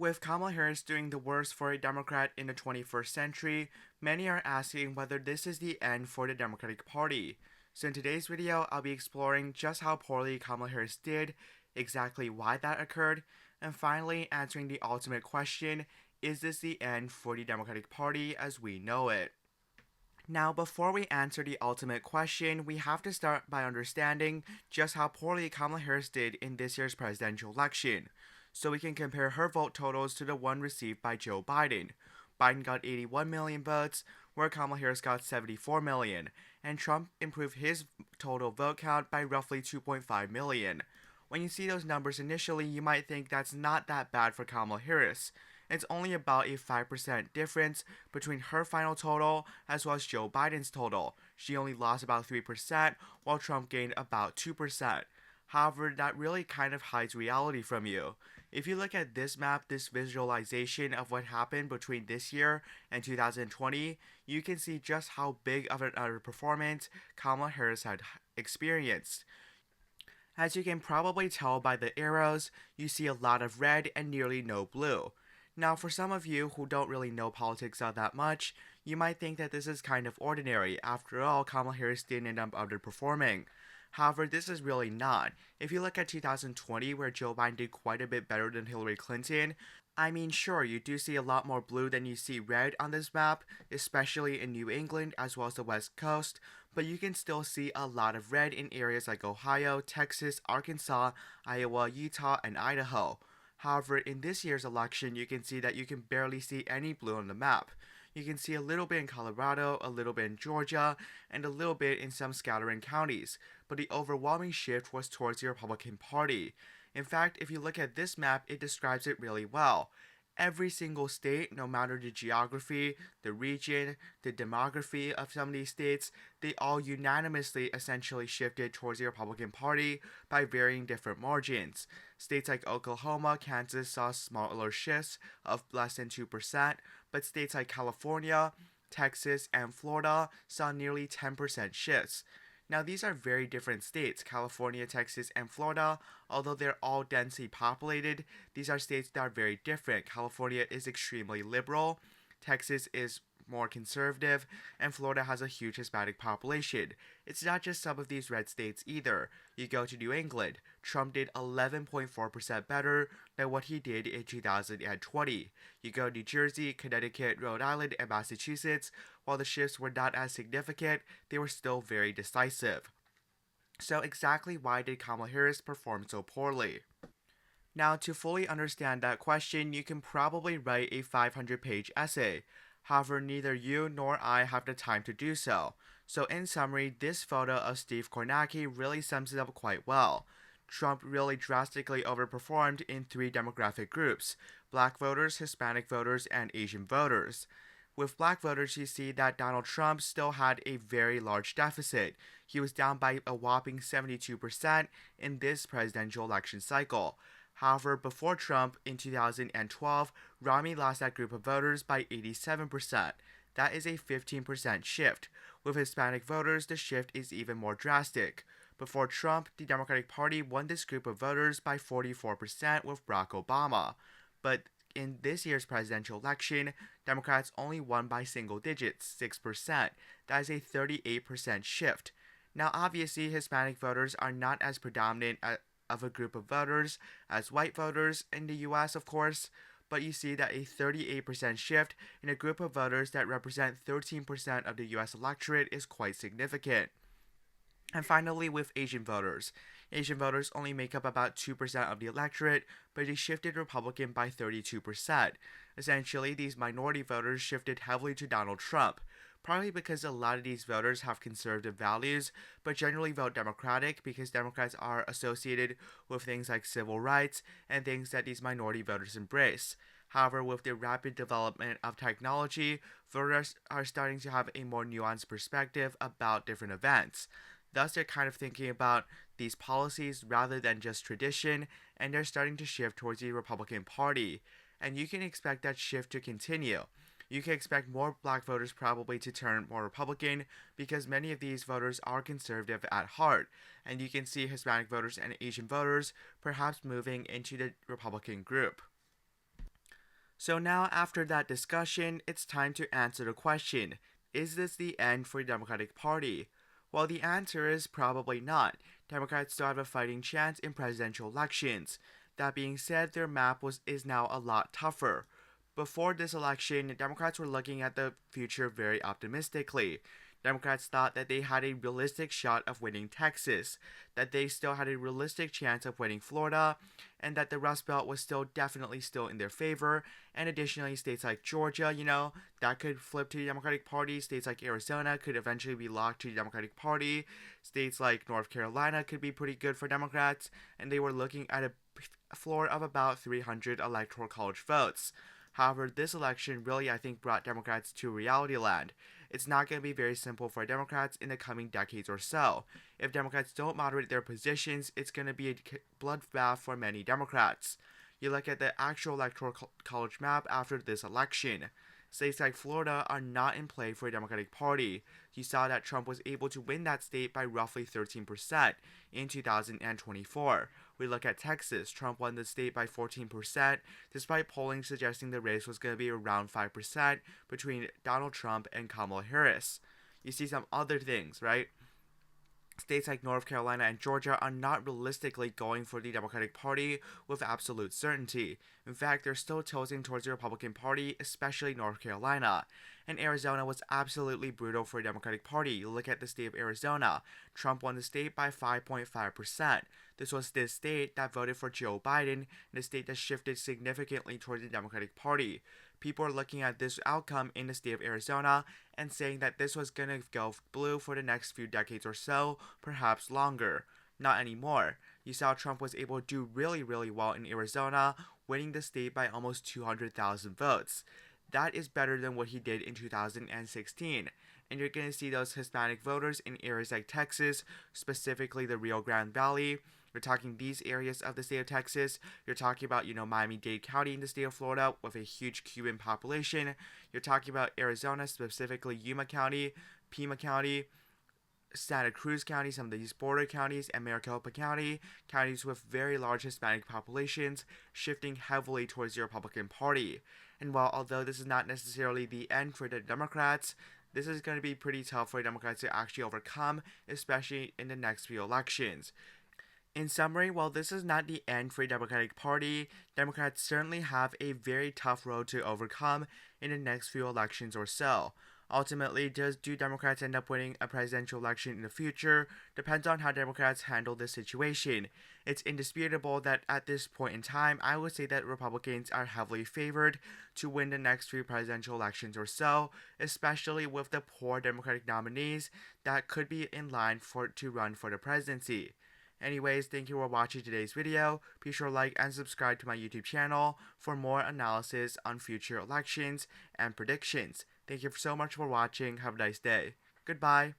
With Kamala Harris doing the worst for a Democrat in the 21st century, many are asking whether this is the end for the Democratic Party. So in today's video, I'll be exploring just how poorly Kamala Harris did, exactly why that occurred, and finally answering the ultimate question, is this the end for the Democratic Party as we know it? Now, before we answer the ultimate question, we have to start by understanding just how poorly Kamala Harris did in this year's presidential election, so we can compare her vote totals to the one received by Joe Biden. Biden got 81 million votes, where Kamala Harris got 74 million, and Trump improved his total vote count by roughly 2.5 million. When you see those numbers initially, you might think that's not that bad for Kamala Harris. It's only about a 5% difference between her final total as well as Joe Biden's total. She only lost about 3%, while Trump gained about 2%. However, that really kind of hides reality from you. If you look at this map, this visualization of what happened between this year and 2020, you can see just how big of an underperformance Kamala Harris had experienced. As you can probably tell by the arrows, you see a lot of red and nearly no blue. Now, for some of you who don't really know politics all that much, you might think that this is kind of ordinary. After all, Kamala Harris did end up underperforming. However, this is really not. If you look at 2020, where Joe Biden did quite a bit better than Hillary Clinton, I mean, sure, you do see a lot more blue than you see red on this map, especially in New England as well as the West Coast, but you can still see a lot of red in areas like Ohio, Texas, Arkansas, Iowa, Utah, and Idaho. However, in this year's election, you can see that you can barely see any blue on the map. You can see a little bit in Colorado, a little bit in Georgia, and a little bit in some scattering counties, but the overwhelming shift was towards the Republican Party. In fact, if you look at this map, it describes it really well. Every single state, no matter the geography, the region, the demography of some of these states, they all unanimously essentially shifted towards the Republican Party by varying different margins. States like Oklahoma, Kansas saw smaller shifts of less than 2%, but states like California, Texas, and Florida saw nearly 10% shifts. Now, these are very different states, California, Texas, and Florida. Although they're all densely populated, these are states that are very different. California is extremely liberal, Texas is more conservative, and Florida has a huge Hispanic population. It's not just some of these red states either. You go to New England, Trump did 11.4% better than what he did in 2020. You go to New Jersey, Connecticut, Rhode Island, and Massachusetts, while the shifts were not as significant, they were still very decisive. So exactly why did Kamala Harris perform so poorly? Now, to fully understand that question, you can probably write a 500-page essay. However, neither you nor I have the time to do so. So in summary, this photo of Steve Kornacki really sums it up quite well. Trump really drastically overperformed in three demographic groups: Black voters, Hispanic voters, and Asian voters. With Black voters, you see that Donald Trump still had a very large deficit. He was down by a whopping 72% in this presidential election cycle. However, before Trump, in 2012, Romney lost that group of voters by 87%. That is a 15% shift. With Hispanic voters, the shift is even more drastic. Before Trump, the Democratic Party won this group of voters by 44% with Barack Obama. But in this year's presidential election, Democrats only won by single digits, 6%. That is a 38% shift. Now, obviously, Hispanic voters are not as predominant of a group of voters as white voters in the US, of course, but you see that a 38% shift in a group of voters that represent 13% of the US electorate is quite significant. And finally, with Asian voters. Asian voters only make up about 2% of the electorate, but they shifted Republican by 32%. Essentially, these minority voters shifted heavily to Donald Trump, probably because a lot of these voters have conservative values, but generally vote Democratic because Democrats are associated with things like civil rights and things that these minority voters embrace. However, with the rapid development of technology, voters are starting to have a more nuanced perspective about different events. Thus, they're kind of thinking about these policies rather than just tradition, and they're starting to shift towards the Republican Party. And you can expect that shift to continue. You can expect more Black voters probably to turn more Republican because many of these voters are conservative at heart, and you can see Hispanic voters and Asian voters perhaps moving into the Republican group. So now after that discussion, it's time to answer the question, is this the end for the Democratic Party? Well, the answer is probably not. Democrats still have a fighting chance in presidential elections. That being said, their map is now a lot tougher. Before this election, Democrats were looking at the future very optimistically. Democrats thought that they had a realistic shot of winning Texas, that they still had a realistic chance of winning Florida, and that the Rust Belt was still definitely still in their favor. And additionally, states like Georgia, that could flip to the Democratic Party. States like Arizona could eventually be locked to the Democratic Party. States like North Carolina could be pretty good for Democrats, and they were looking at a floor of about 300 electoral college votes. However, this election really, I think, brought Democrats to reality land. It's not going to be very simple for Democrats in the coming decades or so. If Democrats don't moderate their positions, it's going to be a bloodbath for many Democrats. You look at the actual electoral college map after this election. States like Florida are not in play for the Democratic Party. You saw that Trump was able to win that state by roughly 13% in 2024. We look at Texas. Trump won the state by 14%, despite polling suggesting the race was going to be around 5% between Donald Trump and Kamala Harris. You see some other things, right? States like North Carolina and Georgia are not realistically going for the Democratic Party with absolute certainty. In fact, they're still tilting towards the Republican Party, especially North Carolina. And Arizona was absolutely brutal for the Democratic Party. You look at the state of Arizona. Trump won the state by 5.5%. This was the state that voted for Joe Biden, and the state that shifted significantly towards the Democratic Party. People are looking at this outcome in the state of Arizona and saying that this was going to go blue for the next few decades or so, perhaps longer. Not anymore. You saw Trump was able to do really, really well in Arizona, winning the state by almost 200,000 votes. That is better than what he did in 2016. And you're going to see those Hispanic voters in areas like Texas, specifically the Rio Grande Valley. You're talking these areas of the state of Texas. You're talking about, Miami-Dade County in the state of Florida with a huge Cuban population. You're talking about Arizona, specifically Yuma County, Pima County, Santa Cruz County, some of these border counties, and Maricopa County, counties with very large Hispanic populations, shifting heavily towards the Republican Party. And although this is not necessarily the end for the Democrats, this is going to be pretty tough for Democrats to actually overcome, especially in the next few elections. In summary, while this is not the end for the Democratic Party, Democrats certainly have a very tough road to overcome in the next few elections or so. Ultimately, do Democrats end up winning a presidential election in the future? Depends on how Democrats handle this situation. It's indisputable that at this point in time, I would say that Republicans are heavily favored to win the next few presidential elections or so, especially with the poor Democratic nominees that could be in line to run for the presidency. Anyways, thank you for watching today's video. Be sure to like and subscribe to my YouTube channel for more analysis on future elections and predictions. Thank you so much for watching. Have a nice day. Goodbye.